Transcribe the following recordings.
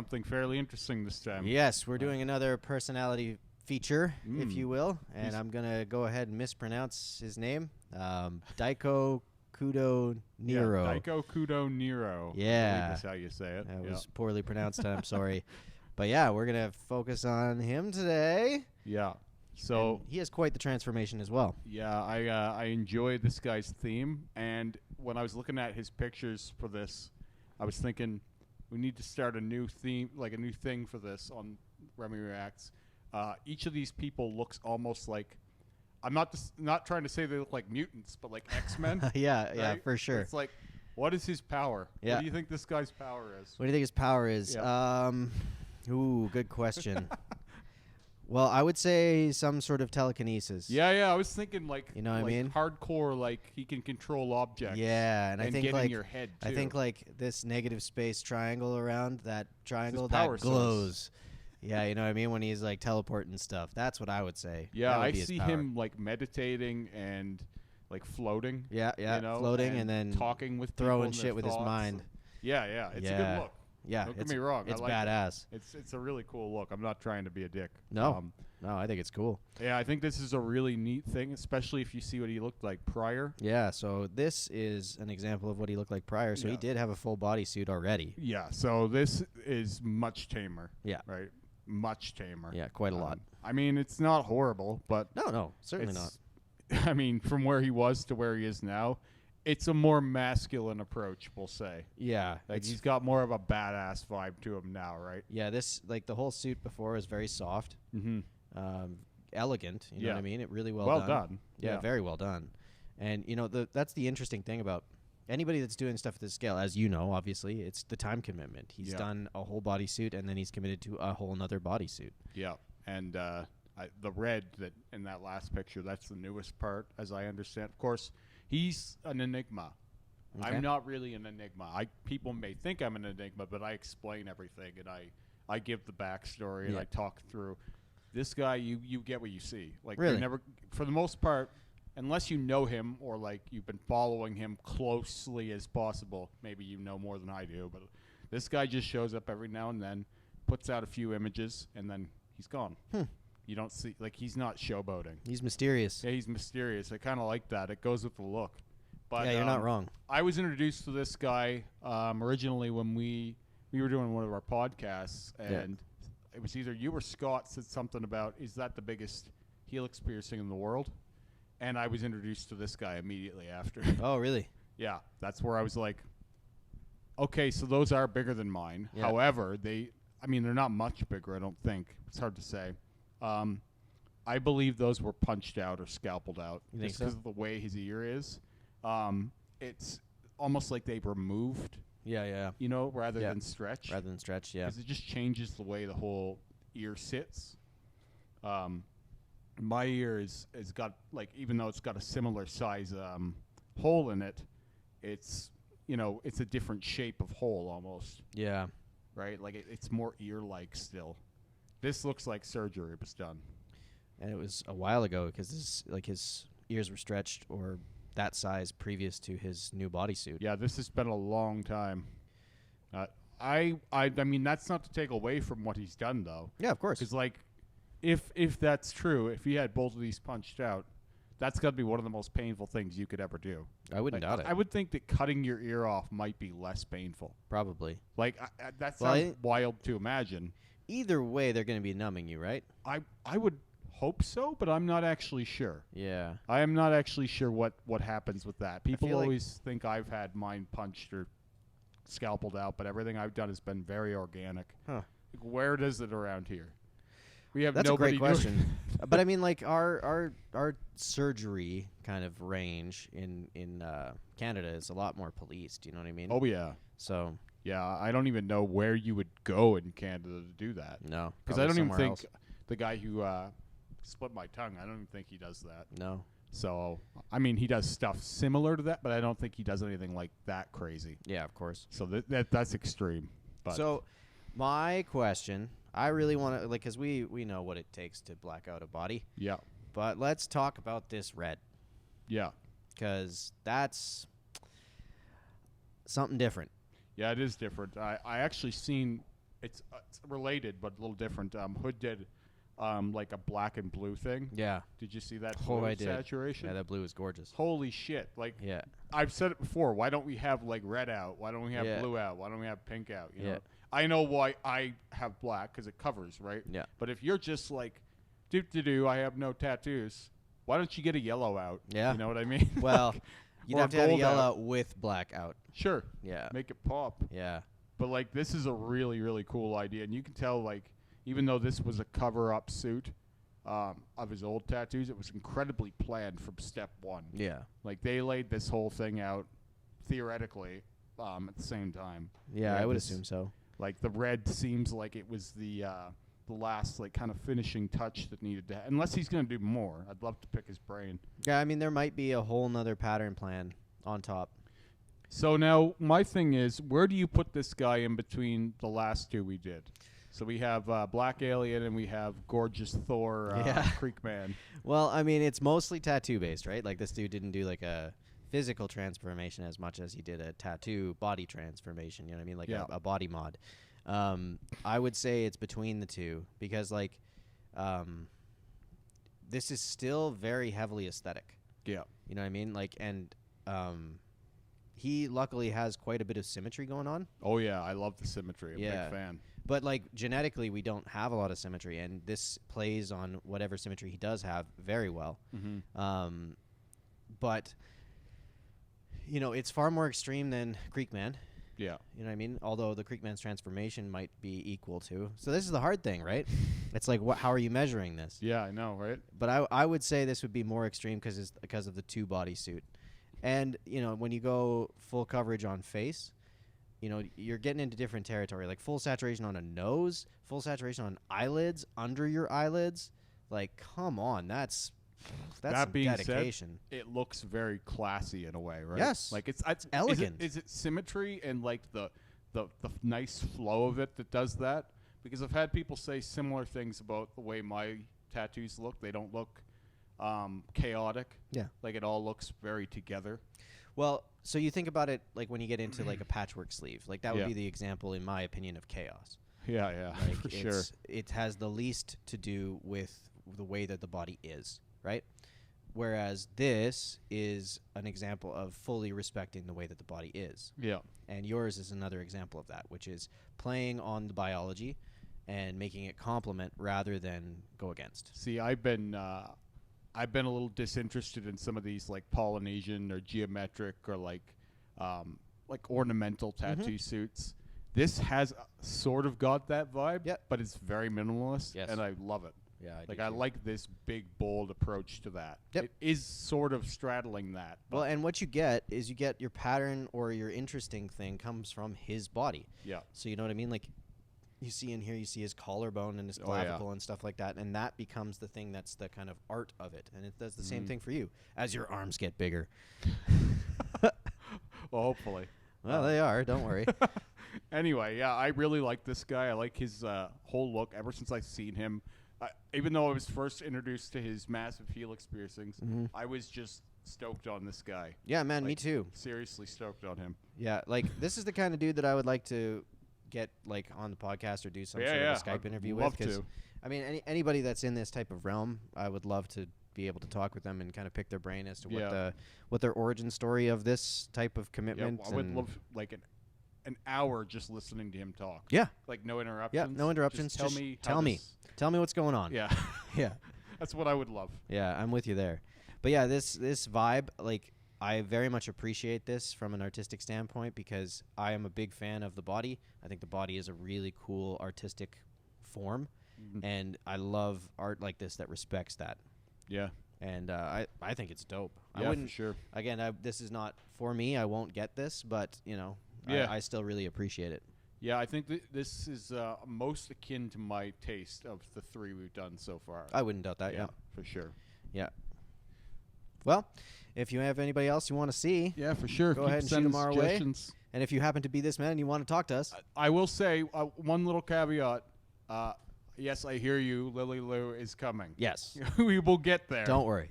something fairly interesting this time. Yes, we're doing another personality feature, if you will, and He's I'm gonna go ahead and mispronounce his name. Daikokudo Nero. Yeah, Daikokudo Nero. I Yeah, believe that's how you say it. that was poorly pronounced. I'm sorry, but yeah, we're gonna focus on him today. Yeah. So And he has quite the transformation as well. yeah, I enjoy this guy's theme, and when I was looking at his pictures for this, I was thinking we need to start a new theme, like a new thing for this on Remy Reacts. Each of these people looks almost like, I'm not trying to say they look like mutants, but like X-Men. Yeah, yeah, right? for sure. It's like, what is his power? Yeah. What do you think this guy's power is? What do you think his power is? Yeah. Ooh, good question. Well, I would say some sort of telekinesis. Yeah, I was thinking like, You know what I mean? hardcore, like he can control objects. Yeah, and I think get like in your head too. I think like this negative space triangle around that triangle power that source. glows. Yeah, you know what I mean, when he's like teleporting stuff. That's what I would say. Yeah, That would I be his see power. him like meditating and like floating. Yeah, you know, floating and then talking with people throwing and their shit with his thoughts. mind. Yeah, it's a Yeah. good look. Yeah, Don't get me wrong. It's I like badass. it. It's a really cool look. I'm not trying to be a dick. No, I think it's cool. Yeah, I think this is a really neat thing, especially if you see what he looked like prior. Yeah, so this is an example of what he looked like prior. So he Yeah. did have a full bodysuit already. Yeah, so this is much tamer. Yeah. Right? Much tamer. Yeah, quite a lot. I mean, it's not horrible, but No, certainly not. it's- I mean, from where he was to where he is now, it's a more masculine approach, we'll say. Yeah, Like it's- he's got more of a badass vibe to him now, right? yeah. This like the whole suit before is very soft, Mm-hmm. elegant. You know what I Yeah. mean? It really Well well done. Yeah, very well done. And you know that's the interesting thing about anybody that's doing stuff at this scale, as you know, obviously, it's the time commitment. He's Yeah. done a whole bodysuit, and then he's committed to a whole nother bodysuit. Yeah, and the red that in that last picture, that's the newest part, as I understand. Of course, he's an enigma. Okay. I'm not really an enigma. People may think I'm an enigma, but I explain everything, and I give the backstory, and Yeah. I talk through. This guy, you get what you see. Like, Really? you're never, for the most part, unless you know him or like you've been following him closely as possible. Maybe you know more than I do, but this guy just shows up every now and then, puts out a few images, and then he's gone. You don't see, like, he's not showboating. He's mysterious. Yeah, he's mysterious. I kind of like that. It goes with the look. But Yeah, you're not wrong. I was introduced to this guy originally when we were doing one of our podcasts, and it was either you or Scott said something about, is that the biggest helix piercing in the world? And I was introduced to this guy immediately after. Oh, really? Yeah, that's where I was like, okay, so those are bigger than mine. Yeah. However, they're not much bigger, I don't think. It's hard to say. I believe those were punched out or scalped out. You think just so? because of the way his ear is. It's almost like they've removed, Yeah. rather Yeah. than stretch. Rather than stretch, yeah. Because it just changes the way the whole ear sits. My ear is got, like, even though it's got a similar size hole in it, it's a different shape of hole almost, Yeah. right? Like it's more ear-like still. This looks like surgery was done. And it was a while ago because his ears were stretched or that size previous to his new bodysuit. Yeah, this has been a long time. I mean, that's not to take away from what he's done though. Yeah, of course. Because like, if that's true, if he had both of these punched out, that's got to be one of the most painful things you could ever do. I wouldn't doubt it. I would think that cutting your ear off might be less painful. Probably. Like that Well, sounds wild to imagine. Either way, they're going to be numbing you, right? I would hope so, but I'm not actually sure. Yeah. I am not actually sure what happens with that. People feel like- always think I've had mine punched or scalpeled out, but everything I've done has been very organic. Huh. Like, where does it around here? We have That's a nobody great question. But I mean, like our surgery kind of range in Canada is a lot more policed. You know what I mean? Oh yeah, So yeah. I don't even know where you would go in Canada to do that. no, Because I don't even somewhere think else. the guy who split my tongue, I don't even think he does that. No. So, I mean, he does stuff similar to that, but I don't think he does anything like that crazy. Yeah, of course. So that's extreme. But So my question, I really want to like, because we know what it takes to black out a body, yeah, but let's talk about this red yeah, because that's something different. yeah, it is different. I actually seen it's related but a little different. Hood did like a black and blue thing. Yeah. Did you see that Oh, blue I did. saturation? Yeah, that blue is gorgeous. Holy shit! Like, Yeah. I've said it before. Why don't we have like red out? Why don't we have Yeah. blue out? Why don't we have pink out? You Yeah. know, I know why I have black because it covers, right? Yeah. But if you're just like, I have no tattoos. Why don't you get a yellow out? Yeah. You know what I mean? Well, Like, you'd or have to have a gold yellow out. with black out. Sure. Yeah. Make it pop. Yeah. But like, this is a really, really cool idea, and you can tell like, even though this was a cover-up suit of his old tattoos, it was incredibly planned from step one. Yeah. Like, they laid this whole thing out theoretically at the same time. Yeah, Yeah, I would this- assume so. Like, the red seems like it was the last like kind of finishing touch that needed to. Unless he's going to do more, I'd love to pick his brain. Yeah, I mean, there might be a whole nother pattern plan on top. So now my thing is, where do you put this guy in between the last two we did? So we have Black Alien and we have Gorgeous Thor, Yeah. Creek Man. Well, I mean, it's mostly tattoo based, right? Like, this dude didn't do like a physical transformation as much as he did a tattoo body transformation. You know what I mean? Like Yeah. a body mod. I would say it's between the two because, like, this is still very heavily aesthetic. Yeah. You know what I mean? Like, and he luckily has quite a bit of symmetry going on. Oh yeah, I love the symmetry. I'm a Yeah. big fan. But, like, genetically, we don't have a lot of symmetry, and this plays on whatever symmetry he does have very well. Mm-hmm. But, you know, it's far more extreme than Creekman. Yeah. You know what I mean? Although the Creekman's transformation might be equal to. So this is the hard thing, right? It's like, how are you measuring this? Yeah, I know, right? But I would say this would be more extreme because of the two-body suit. And, you know, when you go full coverage on face, you know, you're getting into different territory. Like, full saturation on a nose, full saturation on eyelids, under your eyelids. Like, come on, that's That some being said, dedication. It looks very classy in a way, right? Yes. Like it's elegant. Is it symmetry and like the nice flow of it that does that? Because I've had people say similar things about the way my tattoos look. They don't look chaotic. Yeah. Like it all looks very together. Well, so you think about it like when you get into like a patchwork sleeve. Like that would Yeah. be the example, in my opinion, of chaos. Yeah, yeah, Like for sure. it has the least to do with the way that the body is, right? Whereas this is an example of fully respecting the way that the body is. Yeah. And yours is another example of that, which is playing on the biology and making it complement rather than go against. See, I've been a little disinterested in some of these like Polynesian or geometric or like ornamental tattoo suits. This has sort of got that vibe, Yep. but it's very minimalist, Yes. and I love it. Yeah, Like I like this big, bold approach to that. Yep. It is sort of straddling that. Well, but and what you get is you get your pattern or your interesting thing comes from his body. yeah, So you know what I mean? Like you see in here, you see his collarbone and his Oh, yeah. clavicle and stuff like that, and that becomes the thing that's the kind of art of it. And it does the same Mhm. thing for you as your arms get bigger. well, hopefully. Well, they are. Don't worry. Anyway, yeah, I really like this guy. I like his whole look ever since I've seen him. Even though I was first introduced to his massive helix piercings, Mhm. I was just stoked on this guy. Yeah, man, me Like, too. Seriously stoked on him. Yeah, like this is the kind of dude that I would like to get like on the podcast or do some Yeah, sort yeah, of a Skype I'd interview love with. 'Cause, to. I mean, anybody that's in this type of realm, I would love to be able to talk with them and kind of pick their brain as to Yeah. what their origin story of this type of Yeah, commitment. I would and- love like an hour just listening to him talk. Yeah, Like no interruptions. yeah, no interruptions. Just tell me. how Tell me. this- Tell me what's going on. Yeah. Yeah. That's what I would love. Yeah, I'm with you there. But yeah, this vibe, like I very much appreciate this from an artistic standpoint because I am a big fan of the body. I think the body is a really cool artistic form, Mhm. and I love art like this that respects that. Yeah. And I think it's dope. I Yeah, for wouldn't. sure. Again, this is not for me. I won't get this, but you know, Yeah. I still really appreciate it. Yeah, I think this is most akin to my taste of the three we've done so far. I wouldn't doubt that. Yeah. for sure. Yeah. Well, if you have anybody else you want to see, Yeah, for sure. Go Keep ahead and shoot sending 'em our way. suggestions. and if you happen to be this man and you want to talk to us, I will say one little caveat. Yes, I hear you. Lily Lou is coming. yes, We will get there. don't worry,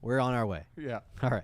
we're on our way. Yeah. All right.